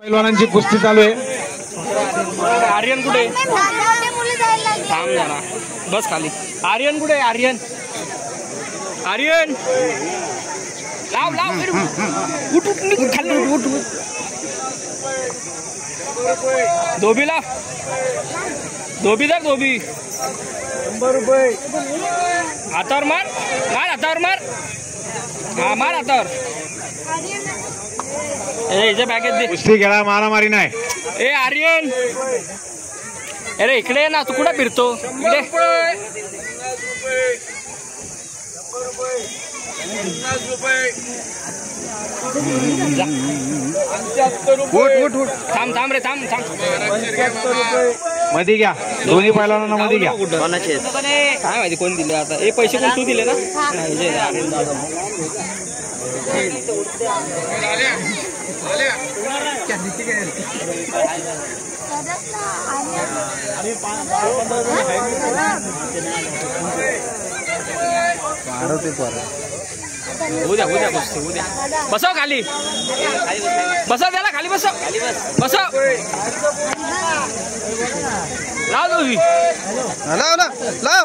पैलवानांची कुस्ती चालू आहे. आर्यन कुठे? थांब जरा, बस खाली. आर्यन कुठे? आर्यन आर्यन लाव लाव, उठ उठ खाली, उठ उठ. धोबी लाव, धोबी धर, धोबी. 100 रुपये. हातावर मार, मार हातावर मार. हा मार हातावर. ए बॅगेत दे. कुस्ती खेळा, मारामारी नाही. ए आर्यन, अरे इकडे ना, तू कुठे फिरतो? इकडे. थांब थांब रे, थांब थांब. मध्ये घ्या, दोन्ही पैलवानांना मध्ये घ्या. काय माहिती कोण दिले आता. हे पैसे कोण तू दिले ना? उद्या उद्या बसतो, उद्या बसव खाली, बसव त्याला खाली, बसव बसव. लाव दोघी, लाव लाव लाव.